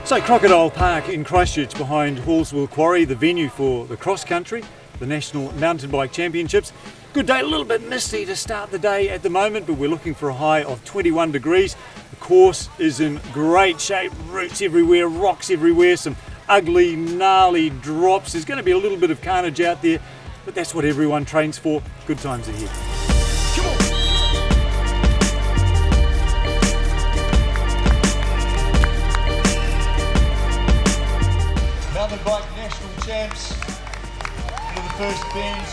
So Crocodile Park in Christchurch behind Hallsville Quarry, the venue for the cross country, the National Mountain Bike Championships. Good day, a little bit misty to start the day at the moment, but we're looking for a high of 21 degrees. The course is in great shape, roots everywhere, rocks everywhere, some ugly, gnarly drops. There's going to be a little bit of carnage out there, but that's what everyone trains for. Good times ahead. Mountain bike national champs into the first bend.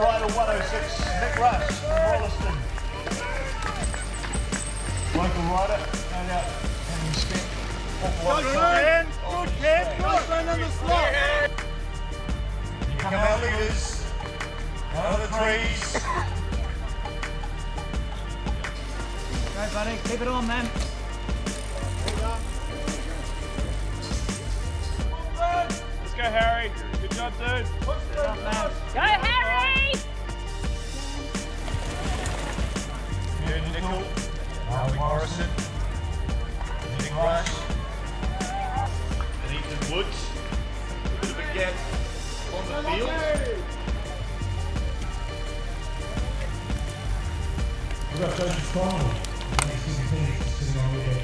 Rider 106, Nick Rush from Rolleston. Local rider, no doubt having spent awful lot of time. Good Ken, on the slot. Here come our leaders, out of the trees. Go buddy, keep it on man. Let's go, Harry. Good job, dude. Go Harry! Here, Nickel, Harley Morrison, Nick Rush, and Ethan Woods. A bit of a gap on the field. We've got Joseph Connell, sitting on the back.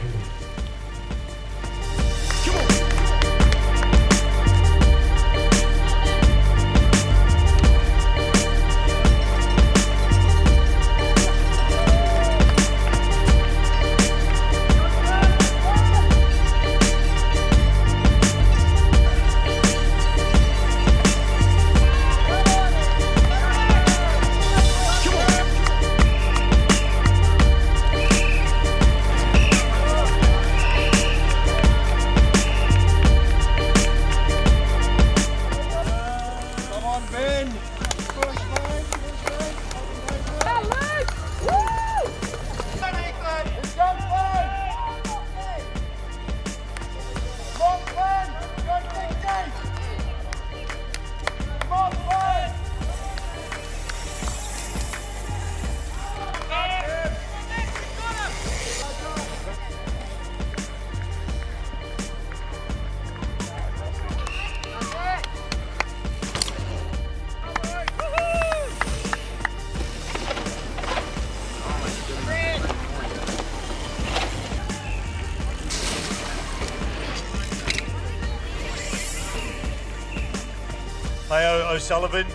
Mayo O'Sullivan,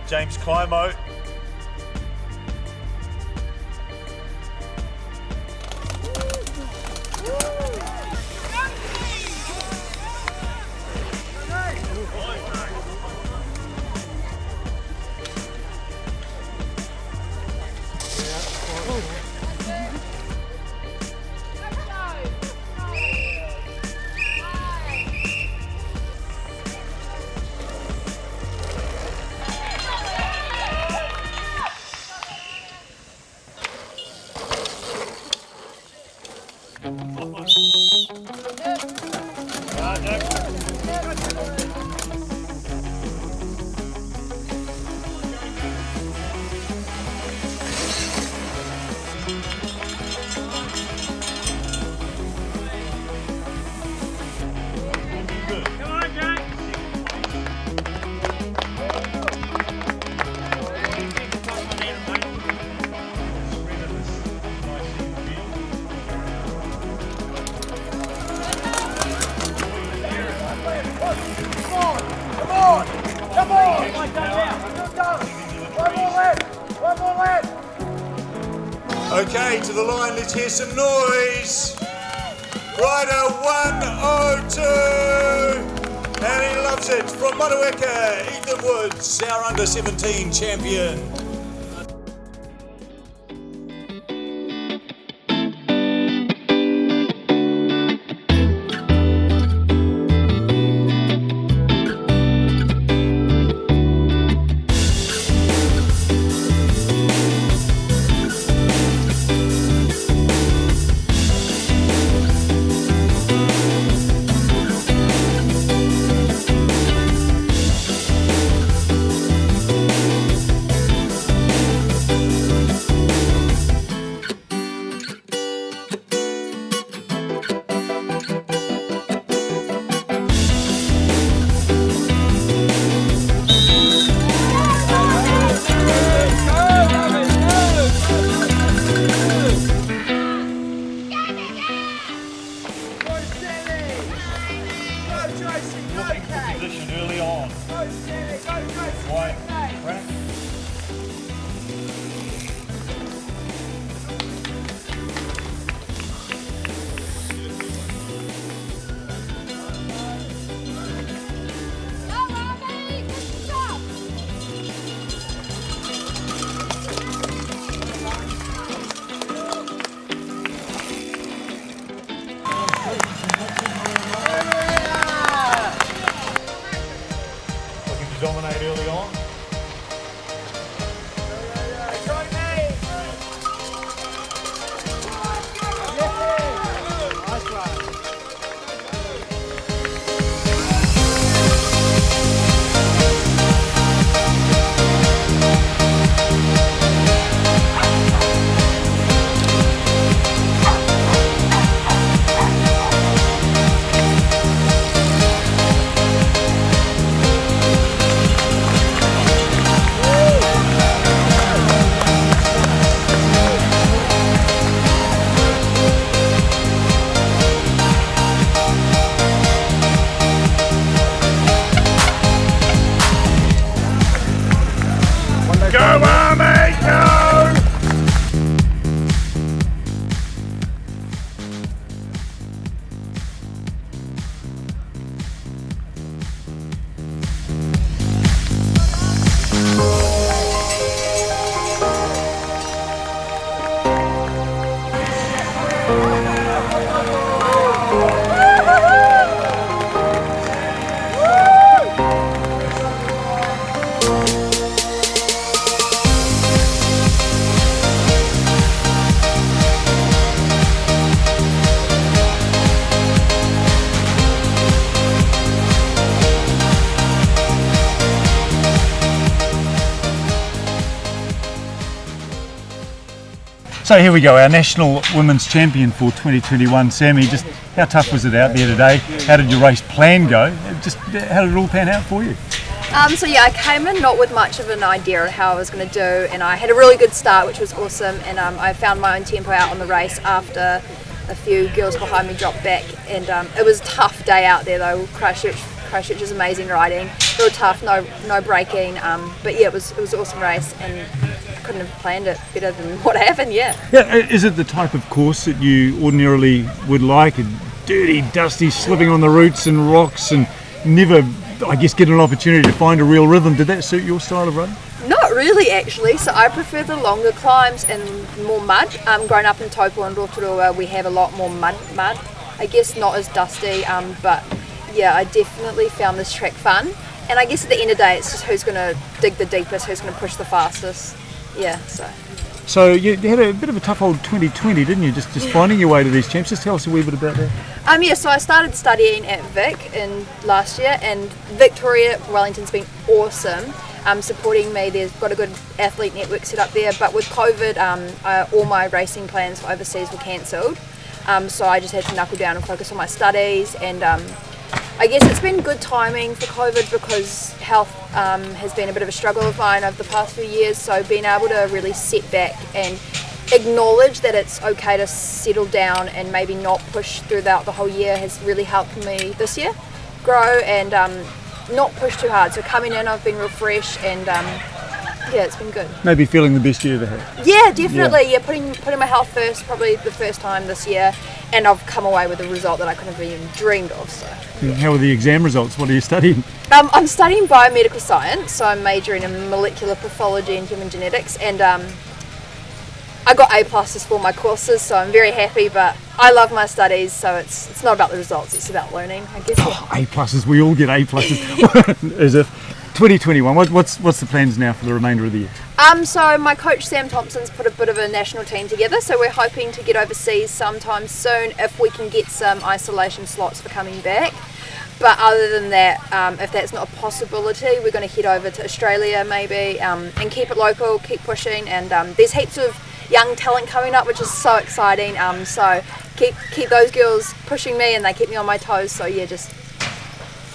James Climo, Okay, to the line, let's hear some noise. Rider 102, and he loves it. From Motueka, Ethan Woods, our under-17 champion. So here we go, our national women's champion for 2021, Sammy. Just how tough was it out there today? How did your race plan go? Just how did it all pan out for you? So yeah, I came in not with much of an idea of how I was going to do, and I had a really good start, which was awesome, and I found my own tempo out on the race after a few girls behind me dropped back, and it was a tough day out there though. Christchurch is amazing riding, real tough, no braking, but yeah, it was an awesome race, and couldn't have planned it better than what happened. Yeah. Is it the type of course that you ordinarily would like? Dirty, dusty, slipping on the roots and rocks, and never, I guess, get an opportunity to find a real rhythm. Did that suit your style of running? Not really, actually. So I prefer the longer climbs and more mud. Growing up in Taupo and Rotorua, we have a lot more mud. I guess not as dusty, but yeah, I definitely found this track fun. And I guess at the end of the day, it's just who's going to dig the deepest, who's going to push the fastest. Yeah, So you had a bit of a tough old 2020, didn't you? Just finding your way to these champs. Just tell us a wee bit about that. Yeah, so I started studying at Vic in last year, and Victoria Wellington's been awesome, supporting me. They've got a good athlete network set up there, but with COVID, all my racing plans for overseas were cancelled. So I just had to knuckle down and focus on my studies, and I guess it's been good timing for COVID because health has been a bit of a struggle of mine over the past few years, so being able to really sit back and acknowledge that it's okay to settle down and maybe not push throughout the whole year has really helped me this year grow and not push too hard. So coming in, I've been real fresh, and yeah, it's been good. Maybe feeling the best you ever had. Yeah, definitely. Yeah, putting my health first, probably the first time this year, and I've come away with a result that I couldn't have even dreamed of. So. How are the exam results? What are you studying? I'm studying biomedical science, so I'm majoring in molecular pathology and human genetics, and I got A+ for my courses, so I'm very happy. But I love my studies, so it's not about the results; it's about learning, I guess. Oh, A+, we all get A+. As if 2021. What's the plans now for the remainder of the year? So my coach Sam Thompson's put a bit of a national team together, so we're hoping to get overseas sometime soon if we can get some isolation slots for coming back. But other than that, if that's not a possibility, we're going to head over to Australia maybe, and keep it local, keep pushing, and there's heaps of young talent coming up, which is so exciting. So keep those girls pushing me, and they keep me on my toes. So yeah, just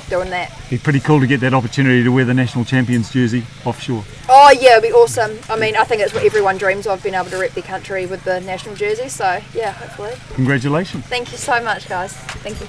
doing that. It'd be pretty cool to get that opportunity to wear the national champions jersey offshore. Oh yeah, it'd be awesome. I mean, I think it's what everyone dreams of, being able to rep their country with the national jersey. So yeah, hopefully. Congratulations. Thank you so much, guys. Thank you.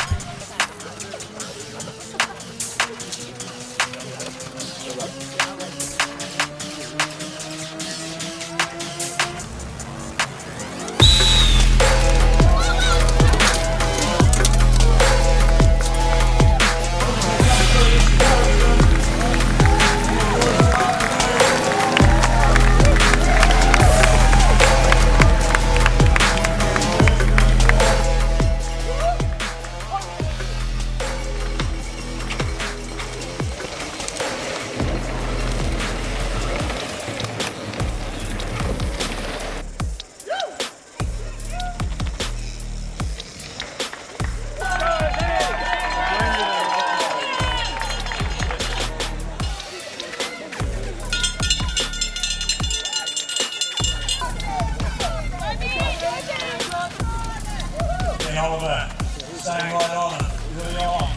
Oliver, staying right on it. Really on.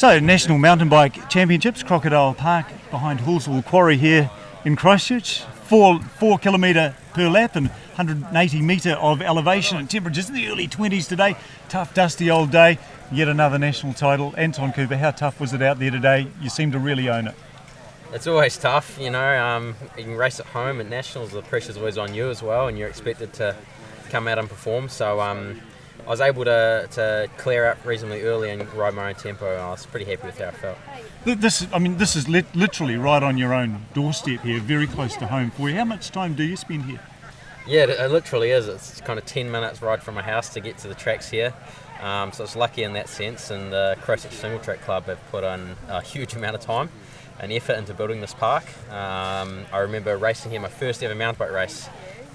So, National Mountain Bike Championships, Crocodile Park behind Hallsville Quarry here in Christchurch. 4 kilometre per lap and 180 metre of elevation, and temperatures in the early 20s today. Tough, dusty old day. Yet another national title. Anton Cooper, how tough was it out there today? You seem to really own it. It's always tough, you know. You can race at home at nationals, the pressure's always on you as well, and you're expected to come out and perform. So I was able to clear up reasonably early and ride my own tempo, and I was pretty happy with how I felt. This is literally right on your own doorstep here, very close to home for you. How much time do you spend here? Yeah, it literally is. It's kind of 10 minutes ride from my house to get to the tracks here. So it's lucky in that sense, and the Christchurch Single Track Club have put on a huge amount of time and effort into building this park. I remember racing here my first ever mountain bike race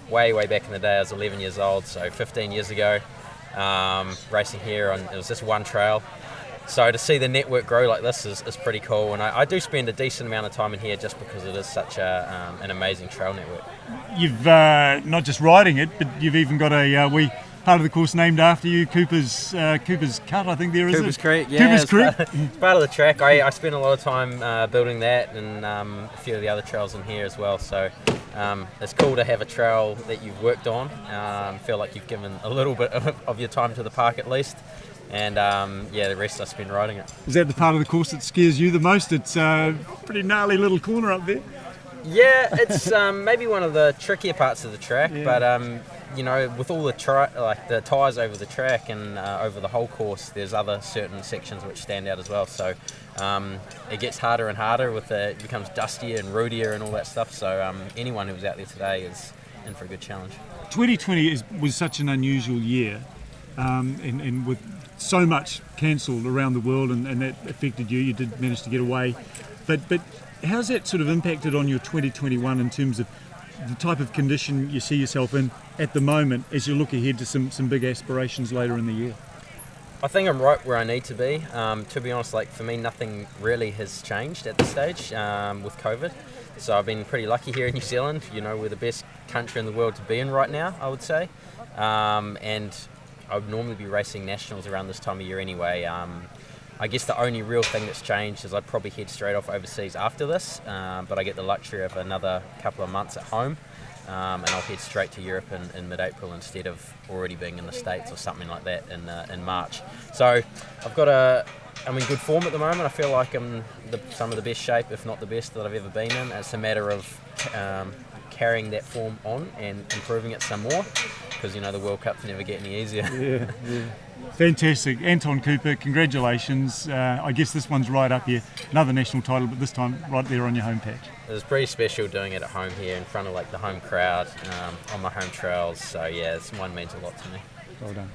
way back in the day. I was 11 years old, so 15 years ago. Racing here on, it was just one trail. So to see the network grow like this is pretty cool, and I do spend a decent amount of time in here just because it is such an amazing trail network. You've not just riding it, but you've even got a wee part of the course named after you, Cooper's Cut, I think there is. Cooper's Creek, yeah. Cooper's Creek. It's part of the track. I spent a lot of time building that, and a few of the other trails in here as well. So it's cool to have a trail that you've worked on. Feel like you've given a little bit of your time to the park at least. And the rest I spend riding it. Is that the part of the course that scares you the most? It's a pretty gnarly little corner up there. Yeah, it's maybe one of the trickier parts of the track, but you know, with all the the tyres over the track and over the whole course, there's other certain sections which stand out as well. So it gets harder and harder it becomes dustier and roadier and all that stuff. So anyone who was out there today is in for a good challenge. 2020 was such an unusual year, and with so much cancelled around the world, and that affected you. You did manage to get away, but how's that sort of impacted on your 2021 in terms of the type of condition you see yourself in at the moment as you look ahead to some big aspirations later in the year? I think I'm right where I need to be. To be honest, for me, nothing really has changed at this stage with COVID. So I've been pretty lucky here in New Zealand. You know, we're the best country in the world to be in right now, I would say. And I would normally be racing nationals around this time of year anyway. I guess the only real thing that's changed is I'd probably head straight off overseas after this, but I get the luxury of another couple of months at home, and I'll head straight to Europe in mid-April instead of already being in the States or something like that in March. So I'm in good form at the moment. I feel like I'm some of the best shape, if not the best that I've ever been in. It's a matter of carrying that form on and improving it some more, because you know the World Cups never get any easier. Yeah. Fantastic. Anton Cooper, congratulations. I guess this one's right up here. Another national title, but this time right there on your home patch. It was pretty special doing it at home here in front of the home crowd on my home trails. So yeah, this one means a lot to me. Well done.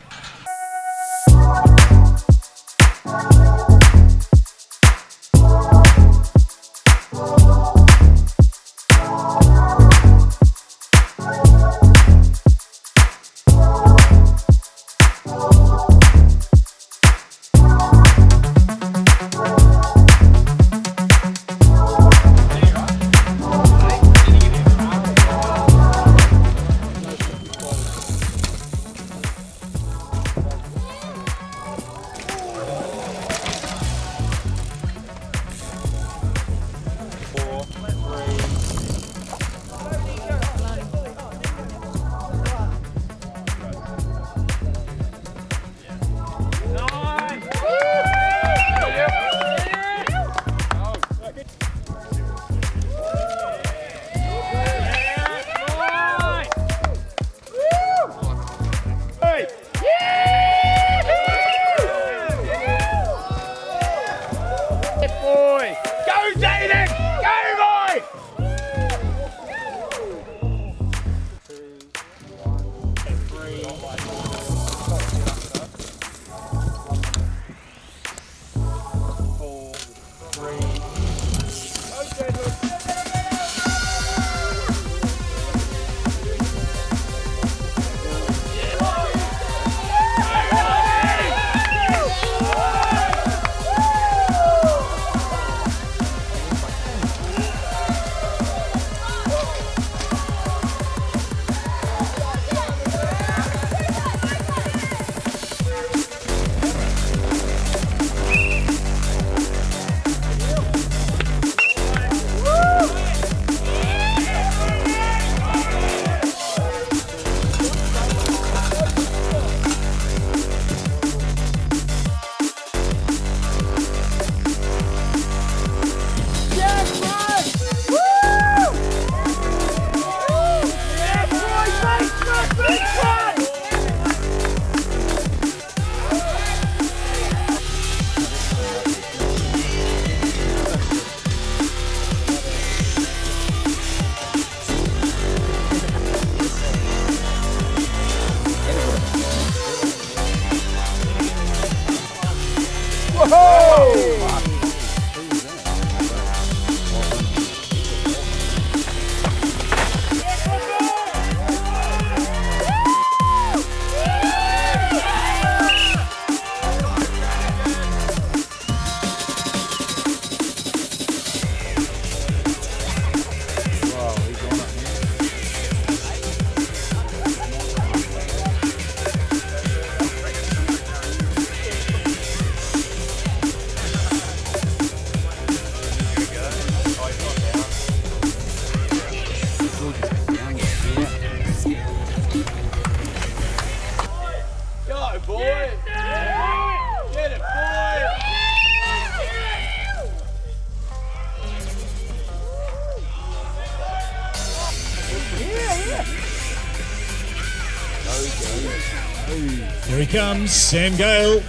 comes Sam Gale.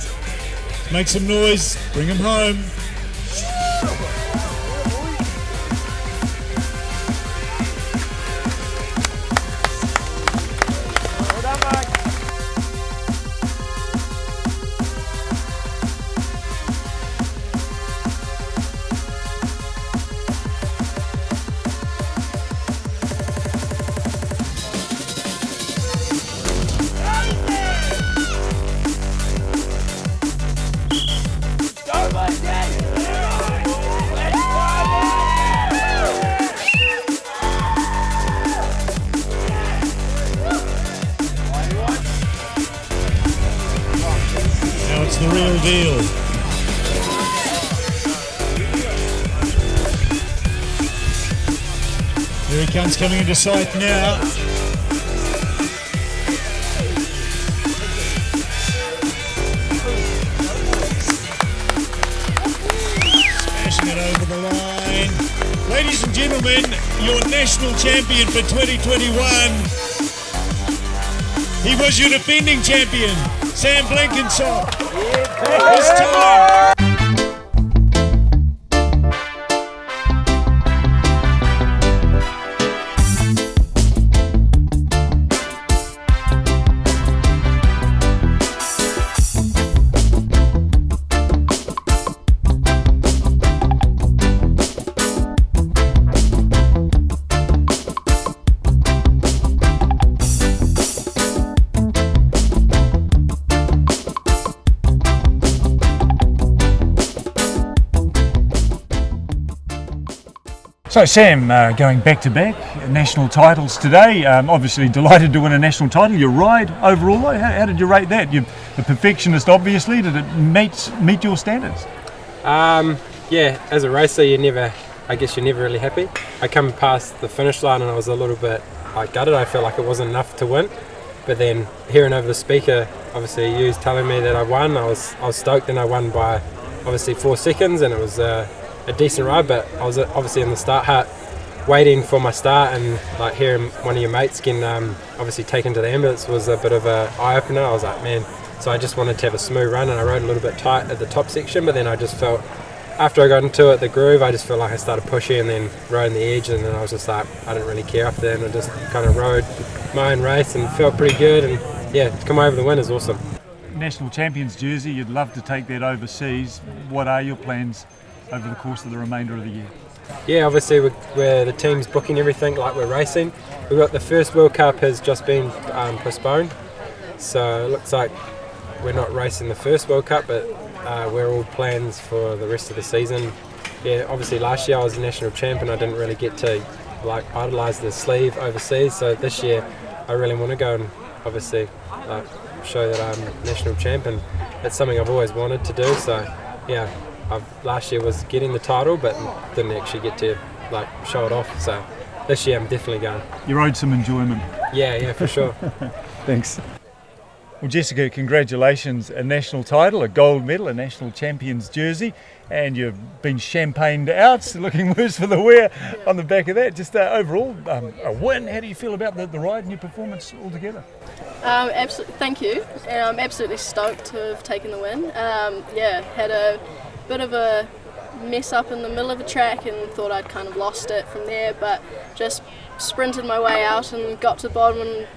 Make some noise, bring him home. It's the real deal. Here he comes, coming into sight now. Smashing it over the line. Ladies and gentlemen, your national champion for 2021. He was your defending champion, Sam Blenkinsop. This time. So Sam, going back to back, national titles today. Obviously delighted to win a national title. Your ride overall, how did you rate that? You're a perfectionist, obviously. Did it meet your standards? Yeah, as a racer, you're never really happy. I come past the finish line and I was a little bit gutted. I felt like it wasn't enough to win. But then hearing over the speaker, obviously you telling me that I won, I was stoked, and I won by obviously 4 seconds, and it was a decent ride. But I was obviously in the start hut waiting for my start, and like hearing one of your mates getting obviously taken to the ambulance was a bit of an eye-opener. I was like, man, so I just wanted to have a smooth run, and I rode a little bit tight at the top section, but then I just felt, after I got into it, the groove, I just felt like I started pushing and then riding the edge, and then I was just like, I didn't really care after that, and I just kind of rode my own race and felt pretty good, and yeah, to come over the win is awesome. National Champions jersey, you'd love to take that overseas. What are your plans over the course of the remainder of the year? Yeah, obviously we're the team's booking everything like we're racing. We've got the first World Cup has just been postponed, so it looks like we're not racing the first World Cup, but we're all plans for the rest of the season. Yeah, obviously last year I was a national champ and I didn't really get to like idolise the sleeve overseas, so this year I really want to go and obviously show that I'm national champ, and it's something I've always wanted to do. So yeah, last year was getting the title but didn't actually get to like show it off, so this year I'm definitely going. You owed some enjoyment. Yeah, for sure. Thanks. Well, Jessica, congratulations, a national title, a gold medal, a national champions jersey, and you've been champagned out, looking worse for the wear on the back of that. Just overall, a win. How do you feel about the ride and your performance altogether? Absolutely, thank you. And I'm absolutely stoked to have taken the win. Had a bit of a mess up in the middle of the track and thought I'd kind of lost it from there, but just sprinted my way out and got to the bottom, and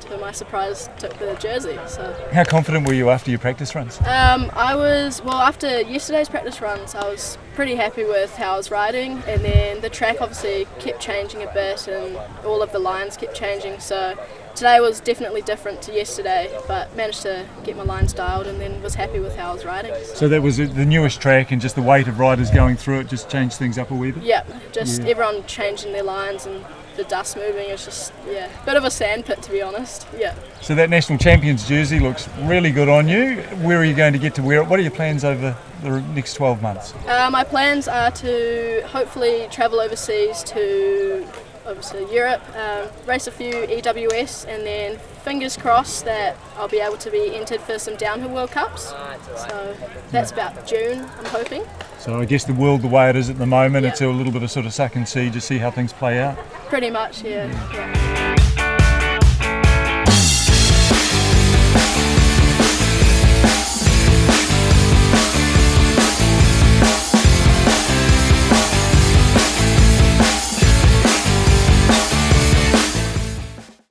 to my surprise took the jersey. So how confident were you after your practice runs? After yesterday's practice runs I was pretty happy with how I was riding, and then the track obviously kept changing a bit and all of the lines kept changing, so today was definitely different to yesterday, but managed to get my lines dialed and then was happy with how I was riding. So that was the newest track, and just the weight of riders going through it just changed things up a wee bit? Yeah, everyone changing their lines and the dust moving. It's just, bit of a sandpit, to be honest. Yeah. So that national champions jersey looks really good on you. Where are you going to get to wear it? What are your plans over the next 12 months? My plans are to hopefully travel overseas to obviously Europe, race a few EWS, and then fingers crossed that I'll be able to be entered for some downhill World Cups. So that's about June, I'm hoping. So I guess the world the way it is at the moment, it's a little bit of sort of suck and see to see how things play out. Pretty much, yeah.